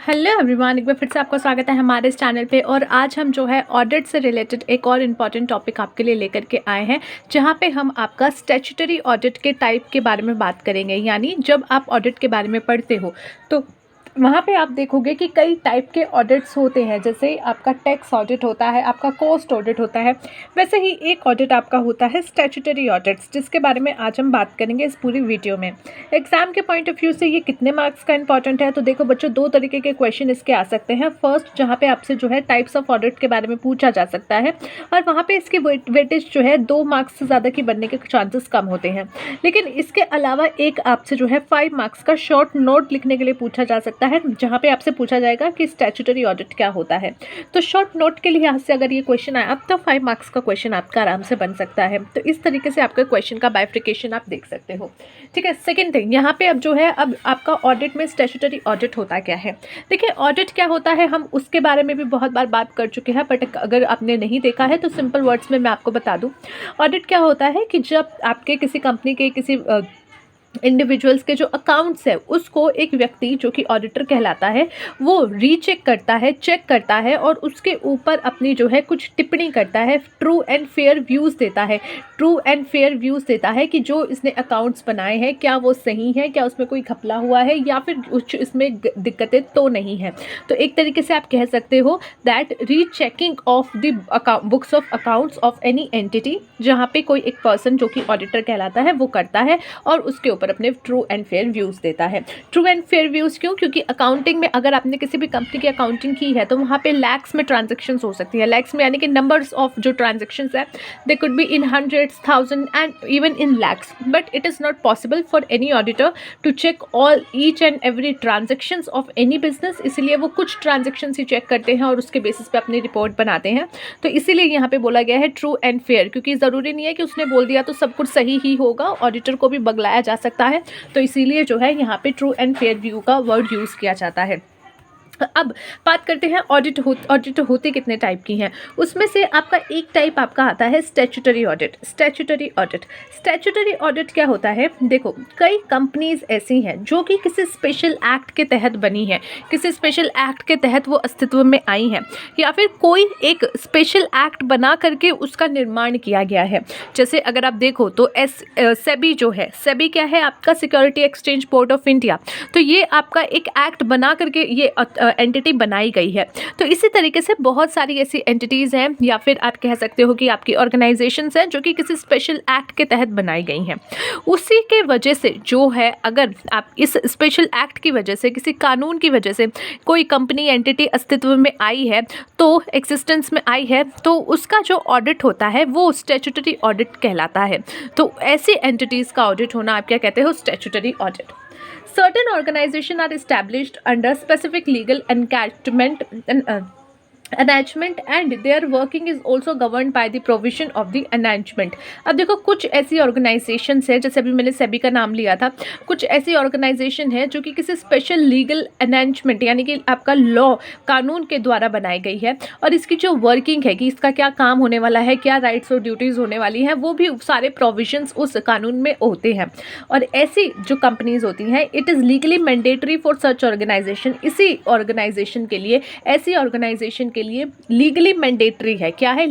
Hello everyone, एक बार फिर से आपका स्वागत है हमारे इस चैनल पे। और आज हम जो है ऑडिट से रिलेटेड एक और इम्पॉर्टेंट टॉपिक आपके लिए लेकर के आए हैं, जहां पे हम आपका स्टैट्यूटरी ऑडिट के टाइप के बारे में बात करेंगे। यानी जब आप ऑडिट के बारे में पढ़ते हो तो वहाँ पे आप देखोगे कि कई टाइप के ऑडिट्स होते हैं। जैसे आपका टैक्स ऑडिट होता है, आपका कॉस्ट ऑडिट होता है, वैसे ही एक ऑडिट आपका होता है स्टैट्यूटरी ऑडिट्स, जिसके बारे में आज हम बात करेंगे इस पूरी वीडियो में। एग्जाम के पॉइंट ऑफ व्यू से ये कितने मार्क्स का इंपॉर्टेंट है, तो देखो बच्चों, दो तरीके के क्वेश्चन इसके आ सकते हैं। फर्स्ट, जहाँ पे आपसे जो है टाइप्स ऑफ ऑडिट के बारे में पूछा जा सकता है, और वहाँ पे इसकी वेटेज जो है 2 मार्क्स से ज़्यादा की बनने के चांसेस कम होते हैं। लेकिन इसके अलावा एक आपसे जो है 5 मार्क्स का शॉर्ट नोट लिखने के लिए पूछा जा सकता है, जहाँ पे आपसे पूछा जाएगा कि स्टैट्यूटरी ऑडिट क्या होता है। तो शॉर्ट नोट के लिहाज से अगर ये क्वेश्चन आया अब तो 5 मार्क्स का क्वेश्चन आपका आराम से बन सकता है। तो इस तरीके से आपके क्वेश्चन का बाइफिकेशन आप देख सकते हो। ठीक है। सेकेंड थिंग, यहाँ पे अब जो है अब आपका ऑडिट में स्टैट्यूटरी ऑडिट होता क्या है। देखिए, ऑडिट क्या होता है हम उसके बारे में भी बहुत बार बात कर चुके हैं, बट अगर आपने नहीं देखा है तो सिंपल वर्ड्स में मैं आपको बता दूं। ऑडिट क्या होता है कि जब आपके किसी कंपनी के किसी इंडिविजुअल्स के जो अकाउंट्स है उसको एक व्यक्ति जो कि ऑडिटर कहलाता है वो रीचेक करता है, चेक करता है, और उसके ऊपर अपनी जो है कुछ टिप्पणी करता है, ट्रू एंड फेयर व्यूज़ देता है। ट्रू एंड फेयर व्यूज़ देता है कि जो इसने अकाउंट्स बनाए हैं क्या वो सही है, क्या उसमें कोई घपला हुआ है या फिर कुछ इसमें दिक्कतें तो नहीं है। तो एक तरीके से आप कह सकते हो that rechecking of the books of accounts of any entity, जहाँ पे कोई एक पर्सन जो कि ऑडिटर कहलाता है वो करता है और उसके ऊपर अपने ट्रू एंड फेयर व्यूज़ देता है। ट्रू एंड फेयर व्यूज़ क्यों? क्योंकि अकाउंटिंग में अगर आपने किसी भी कंपनी की अकाउंटिंग की है तो वहाँ पे लैक्स में ट्रांजेक्शन्स हो सकती है। लैक्स में यानी कि नंबर्स ऑफ जो ट्रांजेक्शन्स है they could be in hundreds, thousand and even in lakhs, but it is not possible for any auditor to check all each and every transactions of any business. इसीलिए वो कुछ ट्रांजेक्शन्स ही check करते हैं और उसके basis पे अपनी रिपोर्ट बनाते हैं। तो इसीलिए यहाँ पे बोला गया है ट्रू एंड फेयर, क्योंकि ज़रूरी नहीं है कि उसने बोल दिया तो सब कुछ सही ही होगा, ऑडिटर को भी बगलाया जा सकता है। तो इसीलिए जो है यहाँ पे ट्रू एंड फेयर व्यू का वर्ड यूज़ किया जाता है। अब बात करते हैं ऑडिट होते कितने टाइप की हैं। उसमें से आपका एक टाइप आपका आता है स्टैट्यूटरी ऑडिट। स्टैट्यूटरी ऑडिट क्या होता है? देखो, कई कंपनीज ऐसी हैं जो कि किसी स्पेशल एक्ट के तहत बनी है, किसी स्पेशल एक्ट के तहत वो अस्तित्व में आई हैं, या फिर कोई एक स्पेशल एक्ट बना करके उसका निर्माण किया गया है। जैसे अगर आप देखो तो सेबी जो है, सेबी क्या है? आपका security exchange board of India. तो ये आपका एक एक्ट बना करके ये एंटिटी बनाई गई है। तो इसी तरीके से बहुत सारी ऐसी एंटिटीज़ हैं, या फिर आप कह सकते हो कि आपकी ऑर्गेनाइजेशंस हैं जो कि किसी स्पेशल एक्ट के तहत बनाई गई हैं। उसी के वजह से जो है, अगर आप इस स्पेशल एक्ट की वजह से, किसी कानून की वजह से कोई कंपनी एंटिटी अस्तित्व में आई है, तो एक्सिस्टेंस में आई है, तो उसका जो ऑडिट होता है वो स्टैट्यूटरी ऑडिट कहलाता है। तो ऐसी एंटिटीज़ का ऑडिट होना आप क्या कहते हो? Statutory audit. Certain organizations are established under specific legal enactment and their working is also governed by the provision of the enactment। अब देखो, कुछ ऐसी ऑर्गेनाइजेशंस है, जैसे अभी मैंने सेबी का नाम लिया था, कुछ ऐसी ऑर्गेनाइजेशन है जो कि किसी स्पेशल लीगल एनैचमेंट यानी कि आपका लॉ, कानून के द्वारा बनाई गई है, और इसकी जो वर्किंग है कि इसका क्या काम होने वाला है, क्या राइट्स और ड्यूटीज़ होने वाली हैं, वो भी सारे प्रोविजंस उस कानून में होते हैं। और ऐसी जो कंपनीज होती हैं, it is legally mandatory for such organisation. इसी ऑर्गेनाइजेशन के लिए, ऐसी ऑर्गेनाइजेशन के लिए लीगली मैंडेटरी है। क्या है?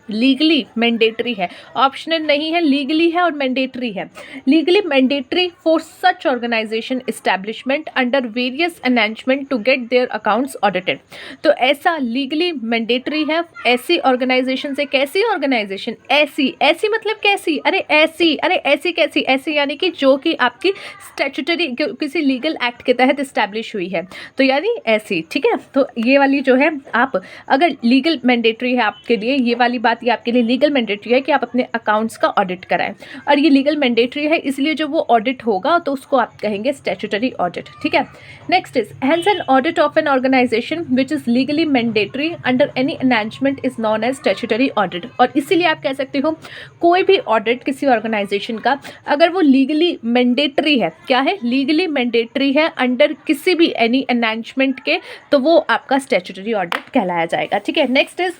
लीगली मैंडेटरी है, ऑप्शनल नहीं है, लीगली है और मैंडेटरी है। Legally mandatory for such organisation establishment under various enactment to get their accounts audited. तो ऐसा लीगली मैंडेटरी है ऐसी ऑर्गेनाइजेशन से। कैसी ऑर्गेनाइजेशन? ऐसी मतलब कैसी? अरे ऐसी कैसी? ऐसी यानी कि जो कि आपकी स्टैट्यूटरी किसी लीगल एक्ट के तहत इस्टेब्लिश हुई है, तो यानी ऐसी। ठीक है। तो ये वाली जो है, आप अगर लीगल मैंडेटरी है आपके लिए, ये वाली बात ये आपके लिए लीगल मैंडेटरी है कि आप अपने अकाउंट्स का ऑडिट कराएं, और ये लीगल मैंडेटरी है, इसलिए जो वो ऑडिट होगा तो उसको आप कहेंगे स्टैट्यूटरी ऑडिट। ठीक है। Next is hence an audit of an organisation which is legally mandatory under any enactment is known as statutory audit. और इसीलिए आप कह सकते हो कोई भी ऑडिट किसी ऑर्गेनाइजेशन का, अगर वो लीगली मैंडेटरी है, क्या है? लीगली मैंडेटरी है अंडर किसी भी एनी एनैचमेंट के, तो वो आपका स्टैट्यूटरी ऑडिट कहलाया जाएगा। ठीक है। नेक्स्ट इज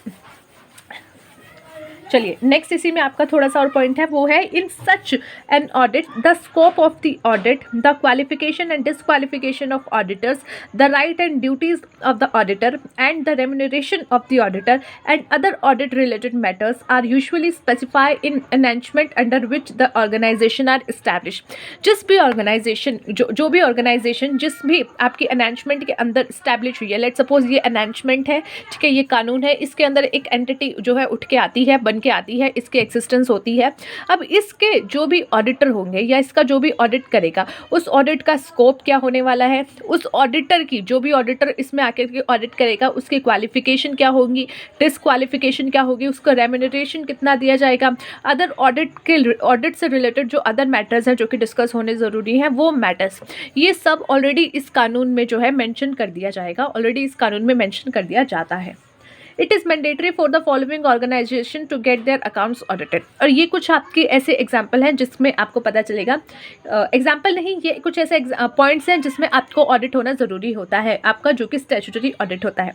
चलिए नेक्स्ट इसी में आपका थोड़ा सा और पॉइंट है, वो है in such an audit the scope of the audit, the qualification and disqualification of auditors, the right and duties of the auditor and the remuneration of the auditor and other audit related matters are usually specify in enactment under which the organisation are establish. जिस भी organisation जो भी organisation जिस भी आपकी announcement के अंदर establish हुई है, लेट सपोज ये अनाउंसमेंट है, ठीक है, ये कानून है, इसके अंदर एक एंटिटी जो है उठ के आती है, बन के आती है, इसकी एक्सिस्टेंस होती है। अब इसके जो भी ऑडिटर होंगे या इसका जो भी ऑडिट करेगा, उस ऑडिट का स्कोप क्या होने वाला है, उस ऑडिटर की जो भी ऑडिटर इसमें आकर के ऑडिट करेगा उसकी क्वालिफिकेशन क्या होगी, डिसक्वालिफिकेशन क्या होगी, उसको रेम्यूनरेशन कितना दिया जाएगा, अदर ऑडिट से रिलेटेड जो अदर मैटर्स हैं जो कि डिस्कस होने ज़रूरी हैं वो मैटर्स, ये सब ऑलरेडी इस कानून में जो है मेंशन कर दिया जाएगा, ऑलरेडी इस कानून में मेंशन कर दिया जाता है। It is mandatory for the following organisation to get their accounts audited. और ये कुछ आपके ऐसे एग्जाम्पल हैं जिसमें आपको पता चलेगा, एग्जाम्पल नहीं, ये कुछ ऐसे पॉइंट्स हैं जिसमें आपको ऑडिट होना ज़रूरी होता है आपका, जो कि स्टैट्यूटरी ऑडिट होता है।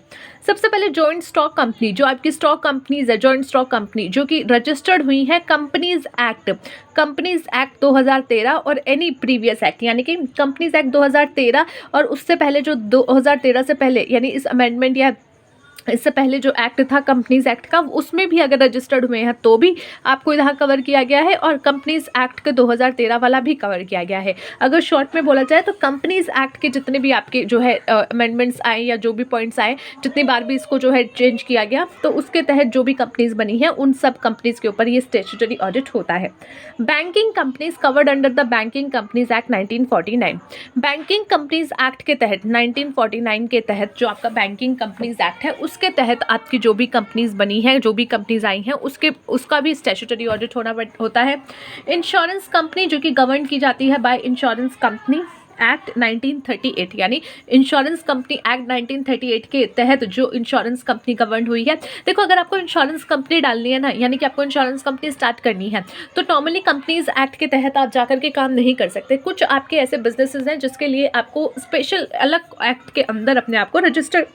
सबसे पहले जॉइंट स्टॉक कंपनी, जो आपकी स्टॉक कंपनीज है, जॉइंट स्टॉक कंपनी जो कि रजिस्टर्ड हुई है कंपनीज एक्ट 2013 और एनी प्रीवियस एक्ट, यानी कि कंपनीज एक्ट 2013 और उससे पहले जो 2013 से पहले यानी इस अमेंडमेंट या इससे पहले जो एक्ट था कंपनीज एक्ट का, उसमें भी अगर रजिस्टर्ड हुए हैं तो भी आपको यहाँ कवर किया गया है, और कंपनीज एक्ट के 2013 वाला भी कवर किया गया है। अगर शॉर्ट में बोला जाए तो कंपनीज एक्ट के जितने भी आपके जो है अमेंडमेंट्स आए या जो भी पॉइंट्स आए, जितनी बार भी इसको जो है चेंज किया गया, तो उसके तहत जो भी कंपनीज बनी हैं उन सब कंपनीज के ऊपर ये स्टैट्यूटरी ऑडिट होता है। Banking companies covered under the banking companies act 1949। Banking companies act के तहत 1949 के तहत जो आपका बैंकिंग कंपनीज एक्ट है उसके तहत आपकी जो भी कंपनीज बनी हैं, जो भी कंपनीज आई हैं, उसका भी स्टैट्यूटरी ऑडिट होता है। इंश्योरेंस कंपनी जो कि गवर्न की जाती है बाय इंश्योरेंस कंपनी एक्ट 1938, यानी इंश्योरेंस कंपनी एक्ट 1938 के तहत जो इंश्योरेंस कंपनी गवर्न हुई है। देखो, अगर आपको इंश्योरेंस कंपनी डालनी है ना, यानी कि आपको इंश्योरेंस कंपनी स्टार्ट करनी है, तो नॉर्मली कंपनीज एक्ट के तहत आप जाकर के काम नहीं कर सकते। कुछ आपके ऐसे बिजनेसेस हैं जिसके लिए आपको स्पेशल अलग एक्ट के अंदर अपने आप को रजिस्टर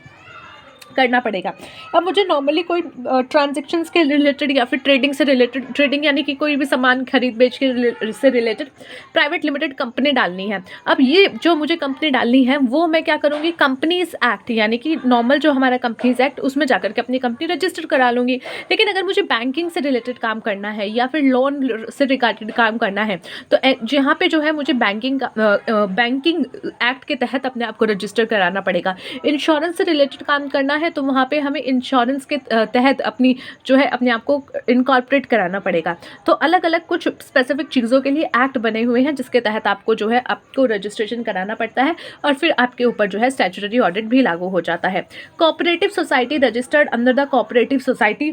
करना पड़ेगा। अब मुझे नॉर्मली कोई ट्रांजैक्शंस के रिलेटेड या फिर ट्रेडिंग से रिलेटेड, ट्रेडिंग यानी कि कोई भी सामान खरीद बेच के से रिलेटेड प्राइवेट लिमिटेड कंपनी डालनी है। अब ये जो मुझे कंपनी डालनी है वो मैं क्या करूँगी, कंपनीज एक्ट यानी कि नॉर्मल जो हमारा कंपनीज एक्ट उसमें जाकर के अपनी कंपनी रजिस्टर करा लूँगी। लेकिन अगर मुझे बैंकिंग से रिलेटेड काम करना है या फिर लोन से रिगार्डेड काम करना है, तो जहाँ पे जो है मुझे बैंकिंग एक्ट के तहत अपने आप को रजिस्टर कराना पड़ेगा। इंश्योरेंस से रिलेटेड काम करना है तो वहाँ पे हमें इंश्योरेंस के तहत अपनी जो है अपने आप को इनकॉर्पोरेट कराना पड़ेगा। तो अलग अलग कुछ स्पेसिफिक चीज़ों के लिए एक्ट बने हुए हैं जिसके तहत आपको जो है आपको रजिस्ट्रेशन कराना पड़ता है, और फिर आपके ऊपर जो है स्टैट्यूटरी ऑडिट भी लागू हो जाता है। Cooperative society registered under the cooperative society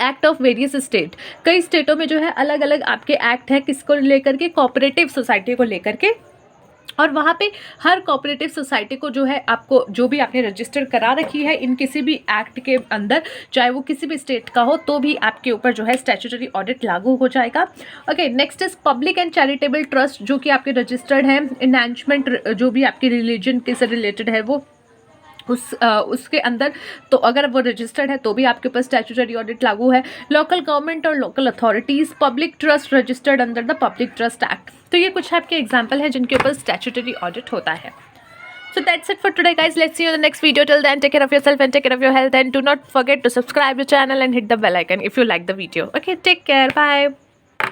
act of various state. कई स्टेटों में जो है अलग अलग आपके एक्ट है किसको लेकर के, कोऑपरेटिव सोसाइटी को लेकर के, और वहाँ पे हर कोऑपरेटिव सोसाइटी को जो है आपको जो भी आपने रजिस्टर करा रखी है इन किसी भी एक्ट के अंदर, चाहे वो किसी भी स्टेट का हो, तो भी आपके ऊपर जो है स्टैट्यूटरी ऑडिट लागू हो जाएगा। Okay, next is public and charitable trust जो कि आपके रजिस्टर्ड हैं। एनहांसमेंट जो भी आपकी रिलीजन के से रिलेटेड है वो उसके अंदर, तो अगर वो रजिस्टर्ड है तो भी आपके ऊपर स्टैट्यूटरी ऑडिट लागू है। लोकल गवर्नमेंट और local authorities, public trust registered under the public trust act. तो ये कुछ आपके एग्जाम्पल हैं जिनके ऊपर स्टैट्यूटरी ऑडिट होता है। So that's it for today, guys. Let's see you in the next video. Till then, take care of yourself and take care of your health, and do not forget to subscribe to the channel and hit the bell icon if you like the video. Okay, take care. Bye.